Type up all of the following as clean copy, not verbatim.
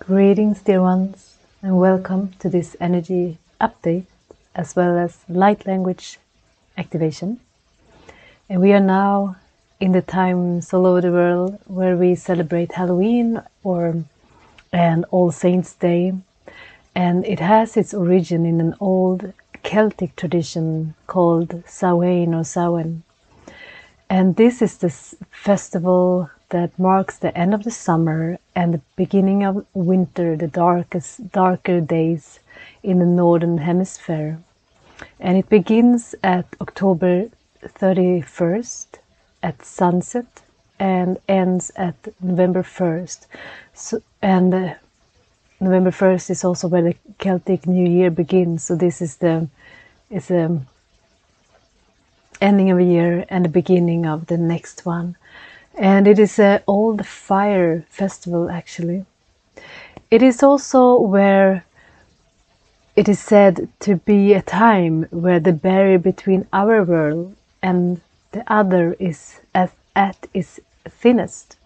Greetings, dear ones, and welcome to this energy update as well as light language activation. And we are now in the times all over the world where we celebrate Halloween and All Saints' Day, and it has its origin in an old Celtic tradition called Samhain or Samhain. And this is the festival that marks the end of the summer and the beginning of winter, the darker days in the northern hemisphere. And it begins at October 31st at sunset and ends at November 1st. November 1st is also where the Celtic New Year begins. So this is the ending of a year and the beginning of the next one. And it is an old fire festival, actually. It is also where it is said to be a time where the barrier between our world and the other is at its thinnest.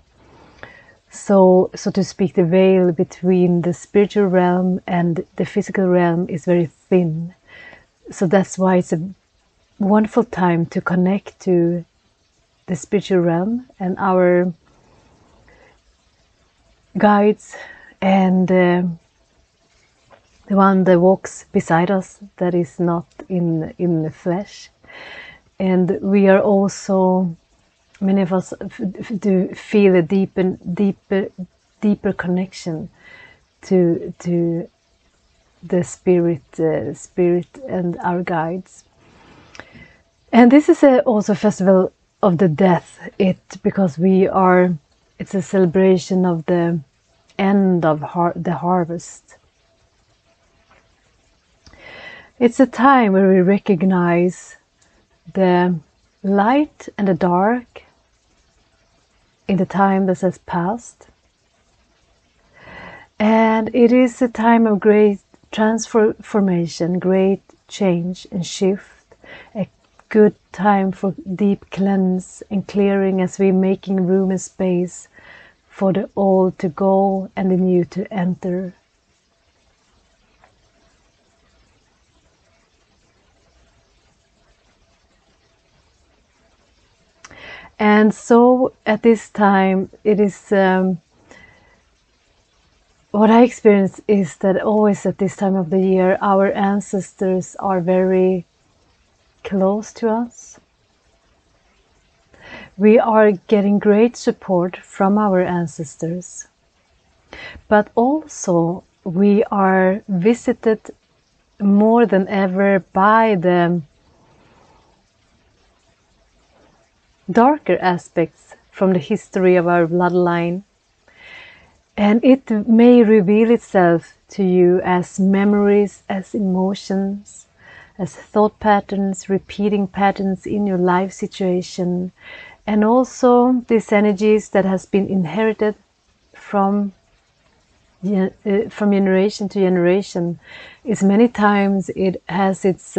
So to speak, the veil between the spiritual realm and the physical realm is very thin. So that's why it's a wonderful time to connect to the spiritual realm and our guides and the one that walks beside us, that is not in the flesh. And we are also, many of us do feel a deeper connection to the spirit and our guides. And this is also a festival of the death, because it's a celebration of the end of the harvest. It's a time where we recognize the light and the dark in the time that has passed. And it is a time of great transformation, great change and shift, a good time for deep cleanse and clearing as we're making room and space for the old to go and the new to enter. And so at this time, it is what I experience is that always at this time of the year, our ancestors are very close to us. We are getting great support from our ancestors, but also we are visited more than ever by the darker aspects from the history of our bloodline, and it may reveal itself to you as memories, as emotions, as thought patterns, repeating patterns in your life situation, and also these energies that has been inherited from generation to generation. Is many times it has its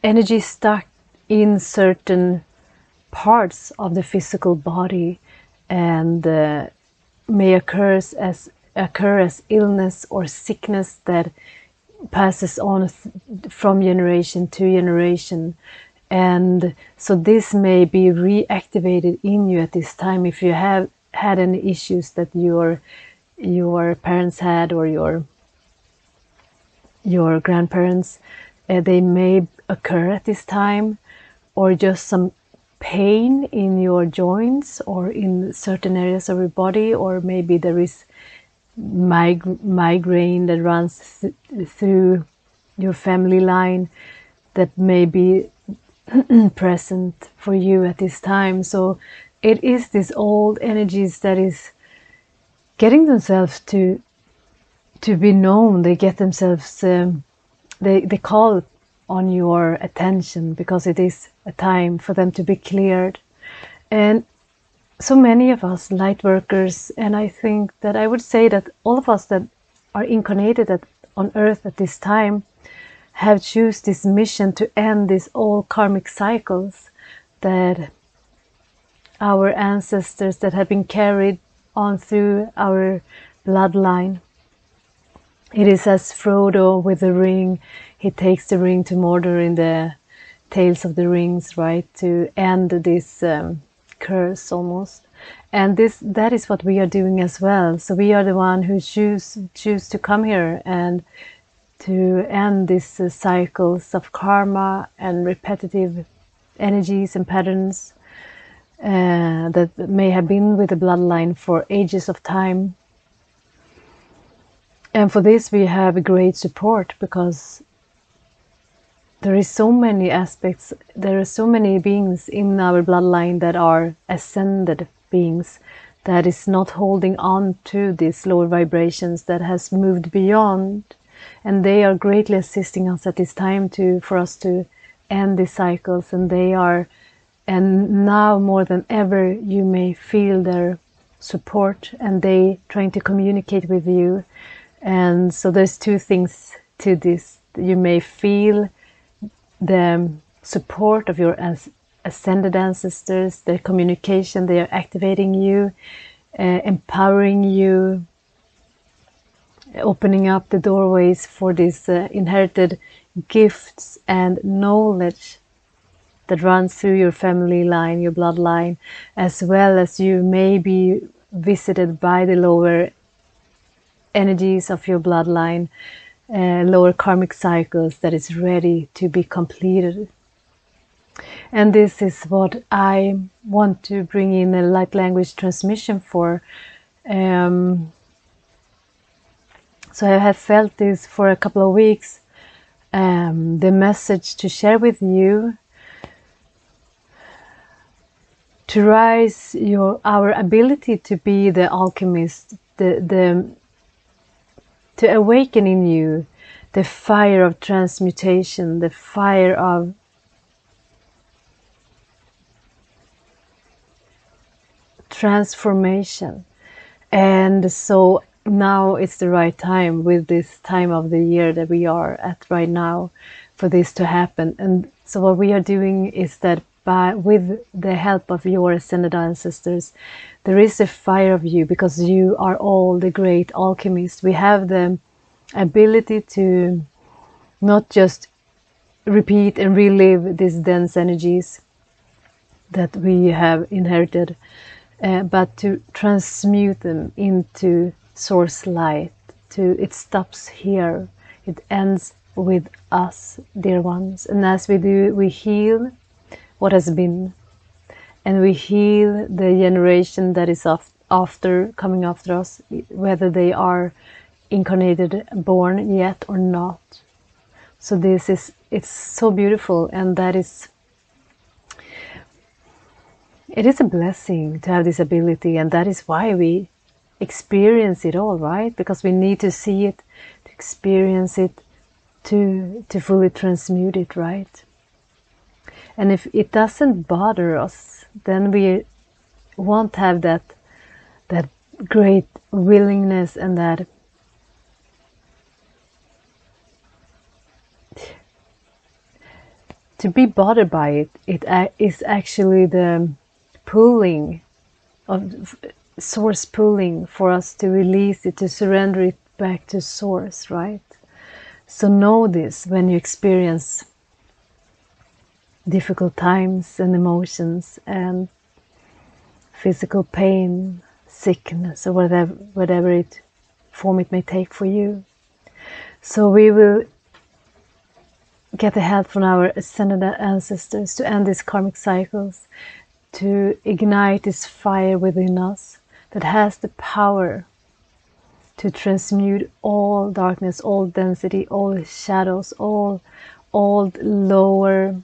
energy stuck in certain parts of the physical body, and may occur as illness or sickness that passes on from generation to generation. And so this may be reactivated in you at this time if you have had any issues that your parents had, or your grandparents. They may occur at this time, or just some pain in your joints or in certain areas of your body, or maybe there is migraine that runs through your family line that may be present for you at this time. So it is these old energies that is getting themselves to be known. They get themselves they call on your attention, because it is a time for them to be cleared. And so many of us light workers, and I think that I would say that all of us that are incarnated on earth at this time have choose this mission to end these old karmic cycles that our ancestors that have been carried on through our bloodline. It is as Frodo with the ring, he takes the ring to Mordor in the Tales of the Rings, right, to end this curse almost. And that is what we are doing as well. So we are the one who choose to come here and to end these cycles of karma and repetitive energies and patterns that may have been with the bloodline for ages of time. And for this we have great support, because there is so many aspects, there are so many beings in our bloodline that are ascended beings, that is not holding on to these lower vibrations, that has moved beyond, and they are greatly assisting us at this time for us to end these cycles. And now more than ever you may feel their support, and they trying to communicate with you. And so there's two things to this. You may feel the support of your ascended ancestors, their communication, they are activating you, empowering you, opening up the doorways for these inherited gifts and knowledge that runs through your family line, your bloodline, as well as you may be visited by the lower energies of your bloodline, lower karmic cycles that is ready to be completed. And this is what I want to bring in a light language transmission for. So I have felt this for a couple of weeks, the message to share with you, to rise our ability to be the alchemist, to awaken in you the fire of transmutation, the fire of transformation. And so now it's the right time, with this time of the year that we are at right now, for this to happen. And so what we are doing is that with the help of your ascended ancestors, there is a fire of you, because you are all the great alchemists. We have the ability to not just repeat and relive these dense energies that we have inherited, but to transmute them into source light. It stops here, it ends with us, dear ones. And as we do, we heal what has been, and we heal the generation that is coming after us, whether they are incarnated, born yet or not. So it's so beautiful, and it is a blessing to have this ability, and that is why we experience it all, right? Because we need to see it, to experience it, to fully transmute it, right? And if it doesn't bother us, then we won't have that great willingness, and that to be bothered by it. It is actually the pulling of source, pulling for us to release it, to surrender it back to source, right? So know this when you experience difficult times and emotions and physical pain, sickness, or whatever form it may take for you. So we will get the help from our ascended ancestors to end these karmic cycles, to ignite this fire within us that has the power to transmute all darkness, all density, all shadows, all lower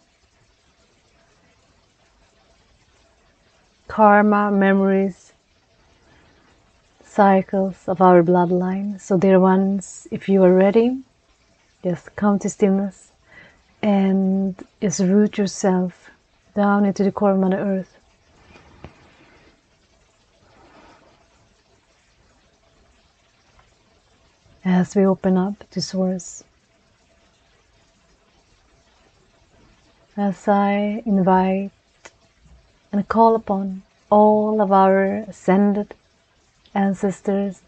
karma, memories, cycles of our bloodline. So dear ones, if you are ready, just come to stillness and just root yourself down into the core of Mother Earth. As we open up to Source, as I invite and call upon all of our ascended ancestors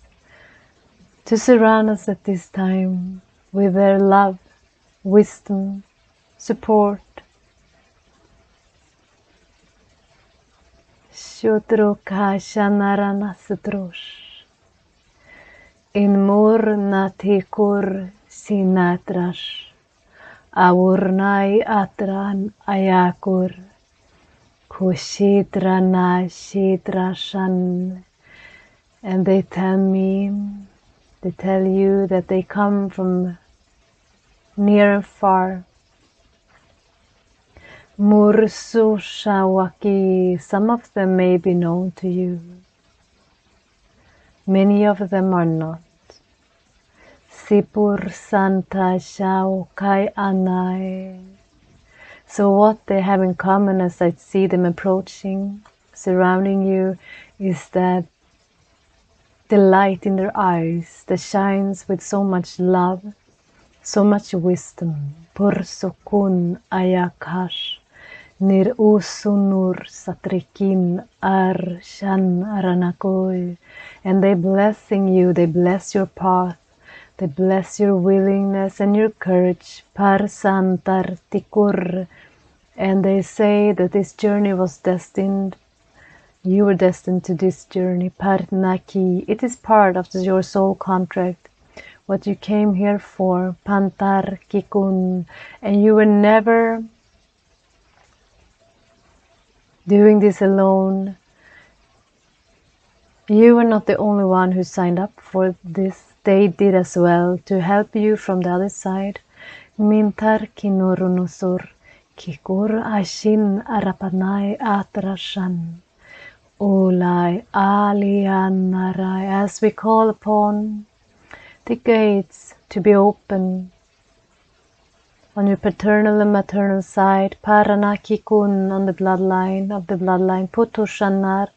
to surround us at this time with their love, wisdom, support. Shutroka shanarana sutrosh. In murnatikur sinatrash. Awurnai atran ayakur. Kushitrana shitrashan. And they tell you that they come from near and far. Mursu Shawaki, some of them may be known to you. Many of them are not. Sipur Santa Shaukai Anai. So what they have in common as I see them approaching, surrounding you, is that the light in their eyes that shines with so much love, so much wisdom. Pursukun ayakash. Nir usunur satrikin arshan aranakoi. And they blessing you, they bless your path, they bless your willingness and your courage. Parsantar tikur. And they say that this journey was destined, you were destined to this journey. Parnaki, it is part of your soul contract, what you came here for. Pantar kikun. And you were never doing this alone. You were not the only one who signed up for this. They did as well to help you from the other side. Mintar kinurunusur kikur ashin arapanai atrashan. Ulai alianarai. As we call upon the gates to be open on your paternal and maternal side, Paranakikun on the bloodline of the bloodline, Putushanar,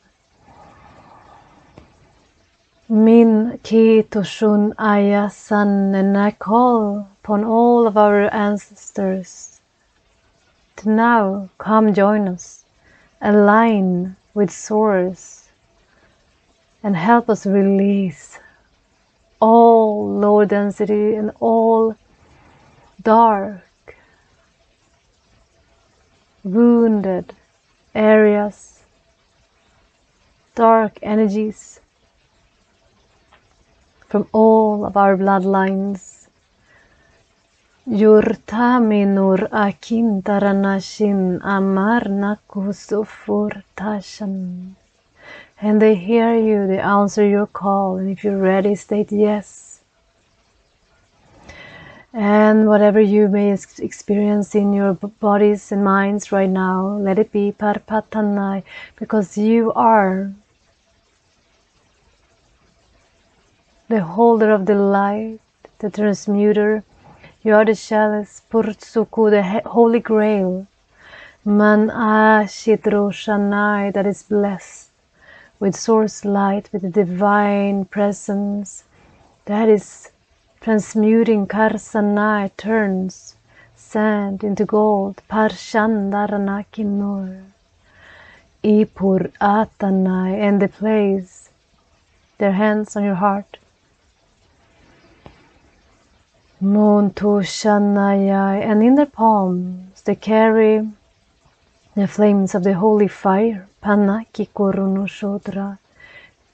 Min Ki Tushun Ayasan, and I call upon all of our ancestors to now come join us, align with Source, and help us release all lower density and all dark, wounded areas, dark energies from all of our bloodlines. Yurtaminur akin taranashin amar nakusufur tashan. And they hear you, they answer your call, and if you're ready, state yes. And whatever you may experience in your bodies and minds right now, let it be Parpatanai, because you are the holder of the light, the transmuter. You are the chalice, Purtsuku, the Holy Grail, Man Ashitro Shanai, that is blessed with Source light, with the divine presence, that is transmuting Karsanai, turns sand into gold. Parshandaranakinur. Ipur Atanai, and they place their hands on your heart. Montu Shanayai, and in their palms they carry the flames of the holy fire. Panaki Kurunushodra.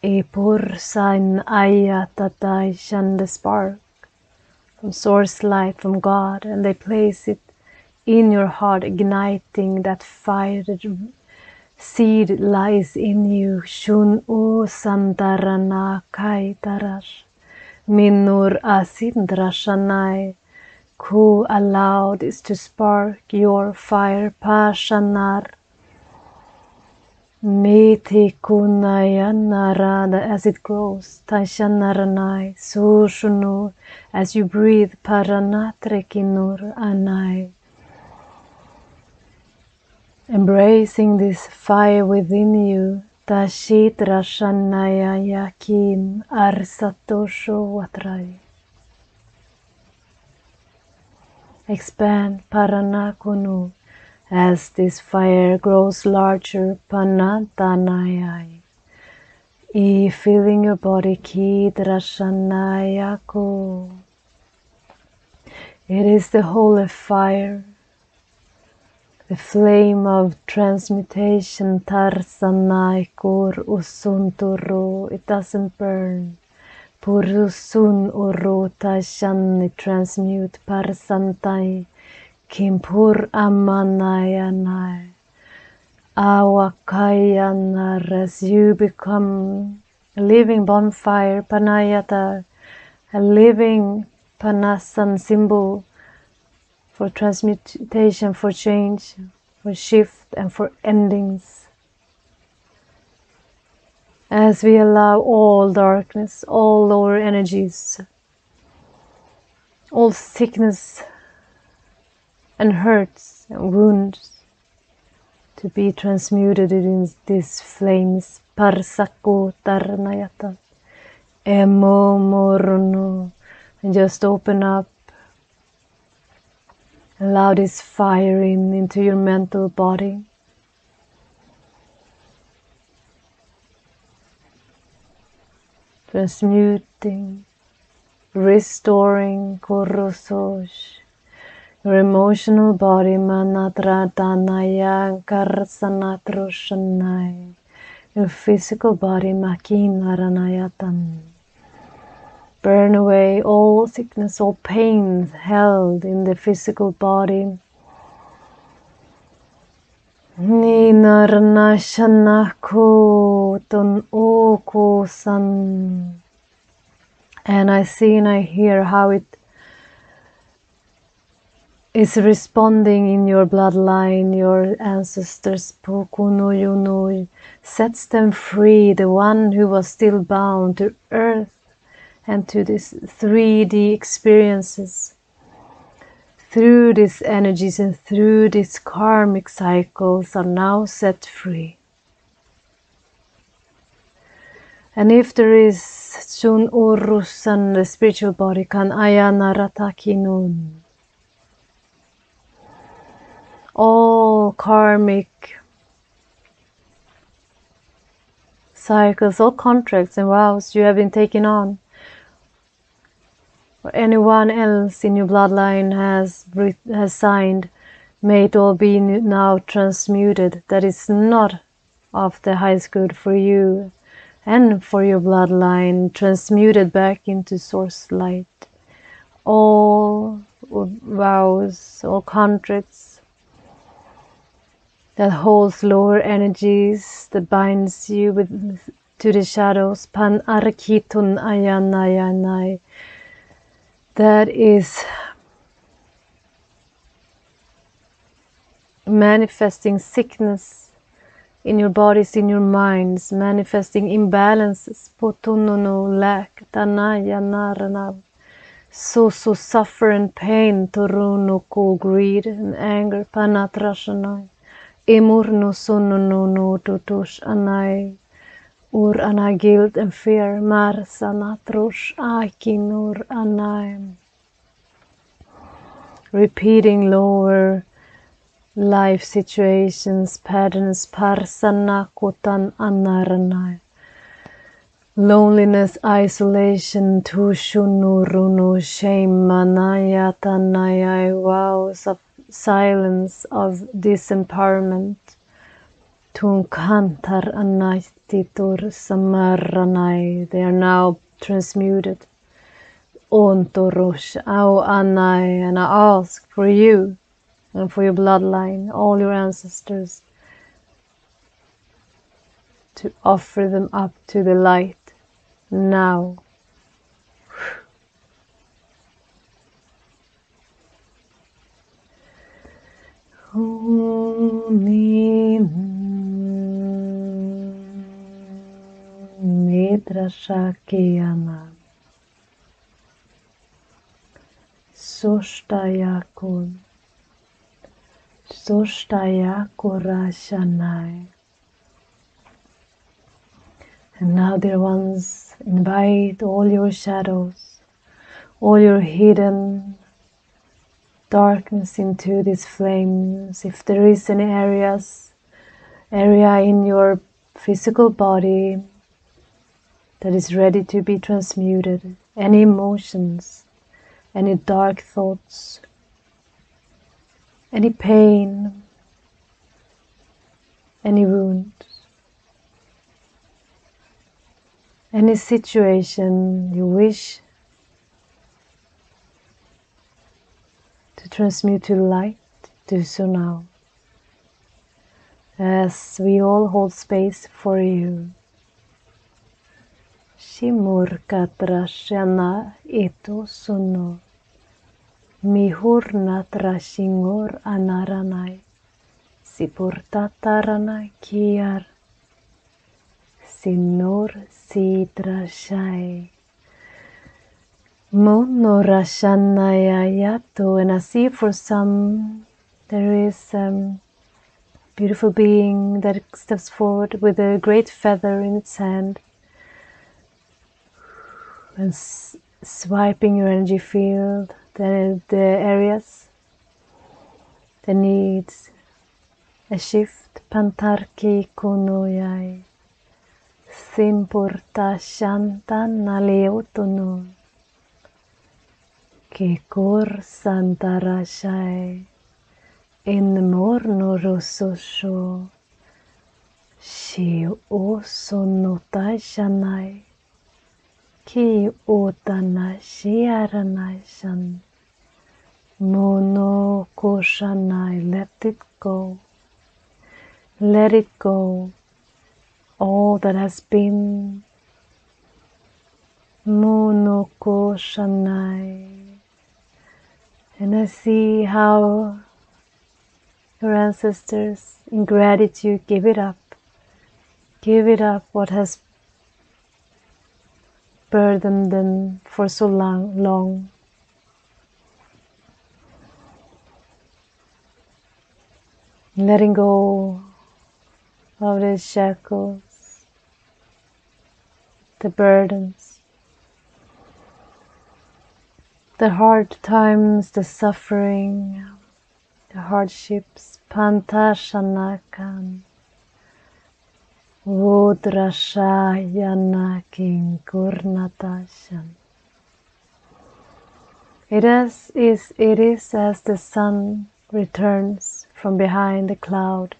Ipur Sain Ayatatai Shan, the spark from Source light from God, and they place it in your heart, igniting that fire. That seed lies in you. Shun u sandarana kaitarash. Minur asindrashanai. Who allowed this to spark your fire. Pashanar. Miti kunayanara, as it grows. Taishanaranai. Sushunu, as you breathe. Paranatrekinur anai. Embracing this fire within you. Tashitra shanaya yakin arsatosho watrai. Expand Paranakunu As this fire grows larger, panatanayai, filling your body, kidrashanayako. It is the holy fire, the flame of transmutation, tarsanai kur usunturu. It doesn't burn. Purusun uru tashan transmute parsantai. Kimpur amanayanai. Awakayanar, as you become a living bonfire, panayata, a living panasan symbol for transmutation, for change, for shift, and for endings. As we allow all darkness, all lower energies, all sickness and hurts and wounds to be transmuted in these flames, parsako tarnayata, emo morno, and just open up. Allow this fire into your mental body. Transmuting, restoring, korososh, your emotional body, manatratanaya karsanatroshanai, your physical body, makinaranayatan. Burn away all sickness, all pain held in the physical body. Ninarnashanako ton oko san. And I see and I hear how it is responding in your bloodline, your ancestors, Pokuno sets them free, the one who was still bound to earth and to these 3D experiences. Through these energies and through these karmic cycles are now set free. And if there is Sun Urusan, the spiritual body, kan Ayanaratakinun, all karmic cycles, all contracts and vows you have been taking on, or anyone else in your bloodline has signed, may it all be now transmuted. That is not of the highest good for you and for your bloodline, transmuted back into source light. All vows, all contracts that holds lower energies, that binds you to the shadows, pan arkitun ayanayanai, that is manifesting sickness in your bodies, in your minds, manifesting imbalances, potunono, lack, tanaya narana, so suffer and pain, torunoko, greed and anger, panatrashanai, emurno sonono totosh anai, ur anai, guilt and fear, marsanatrosh akinur anai. Repeating lower life situations, patterns, parsanakutan anaranai. Loneliness, isolation, tushunuruno, shame, manayatanayai, vows of silence, of disempowerment, tunkantar anaititur samaranai, they are now transmuted. Ontorosh, au anai, and I ask for you and for your bloodline, all your ancestors, to offer them up to the light now. Midrashakiyana Sostayakun Sostayakurashanai. And now, dear ones, invite all your shadows, all your hidden darkness into these flames. If there is any area in your physical body that is ready to be transmuted, any emotions, any dark thoughts, any pain, any wound, any situation you wish to transmute to light, do so now, as we all hold space for you. Shimur katrashana ito suno, mihur natrashingur anaranai, sipurtatarana kiar, sinur sitrashai. Monorashanaya yato. And I see for some there is a beautiful being that steps forward with a great feather in its hand and swiping your energy field, the areas that needs a shift. Pantarki kunoyai simpurta shanta naleotono kekor santarashai in morno rososho shi osonotai shanai ki otana shiaranai shan mono koshanai. Let it go. Let it go. All that has been. Mono koshanai. And I see how your ancestors in gratitude give it up. Give it up what has burdened them for so long. Letting go of the shackles, the burdens, the hard times, the suffering, the hardships. Pantashanakan Vodrashayana Kurnatasan. It is as the sun returns from behind the cloud.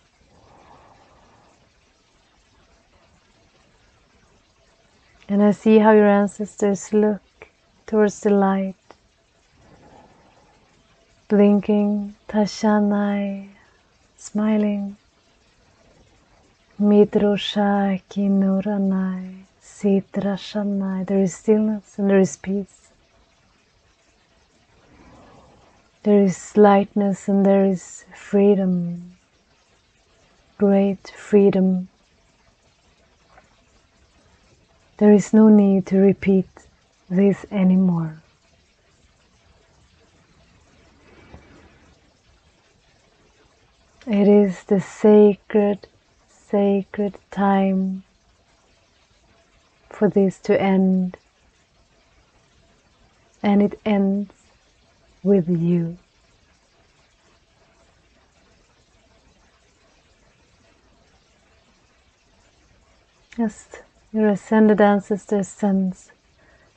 And I see how your ancestors look towards the light, blinking, Tashanai, smiling, Midrosha Kinuranai, Sitrashanai. There is stillness and there is peace. There is lightness and there is freedom, great freedom. There is no need to repeat this anymore. It is the sacred time for this to end, and it ends with you. As your ascended ancestors sends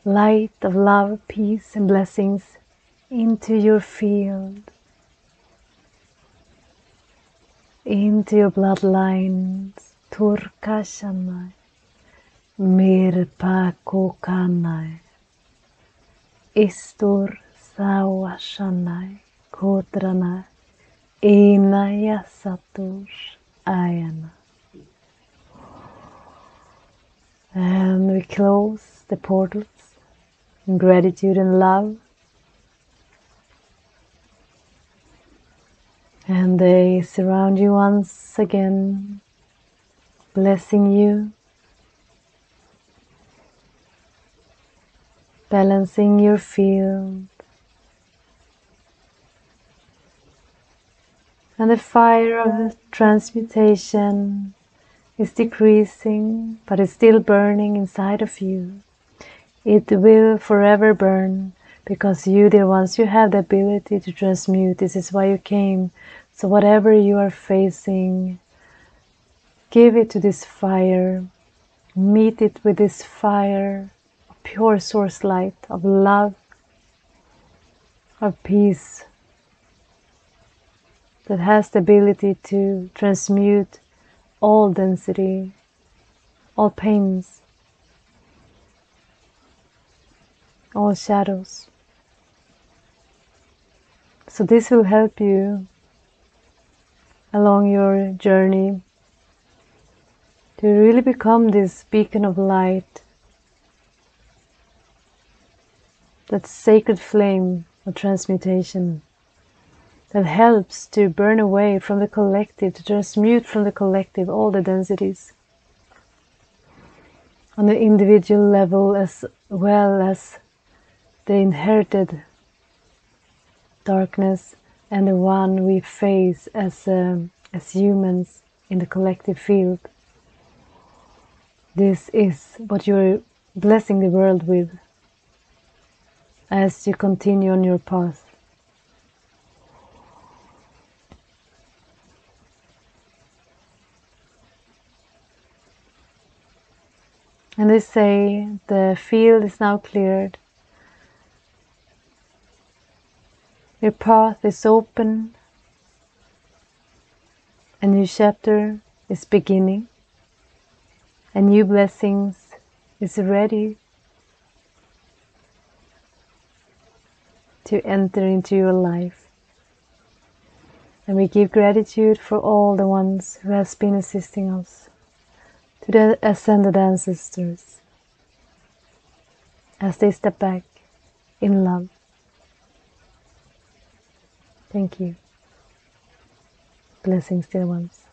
light of love, peace and blessings into your field, into your bloodlines. Turkashanai, Mirpakokanai, Istur Sawashanai, Kodranai, Inayasatur Ayana. And we close the portals in gratitude and love. And they surround you once again, blessing you, balancing your field. And the fire of transmutation is decreasing, but it's still burning inside of you. It will forever burn, Because you, dear ones, you have the ability to transmute. This is why you came. So whatever you are facing, give it to this fire. Meet it with this fire of pure source light, of love, of peace, that has the ability to transmute all density, all pains, all shadows. So this will help you along your journey to really become this beacon of light, that sacred flame of transmutation that helps to burn away from the collective, to transmute from the collective all the densities on the individual level as well as the inherited darkness and the one we face as humans in the collective field. This is what you're blessing the world with as you continue on your path. And they say the field is now cleared. Your path is open. A new chapter is beginning. And new blessings is ready to enter into your life. And we give gratitude for all the ones who has been assisting us, to the ascended ancestors, as they step back in love. Thank you. Blessings, dear ones.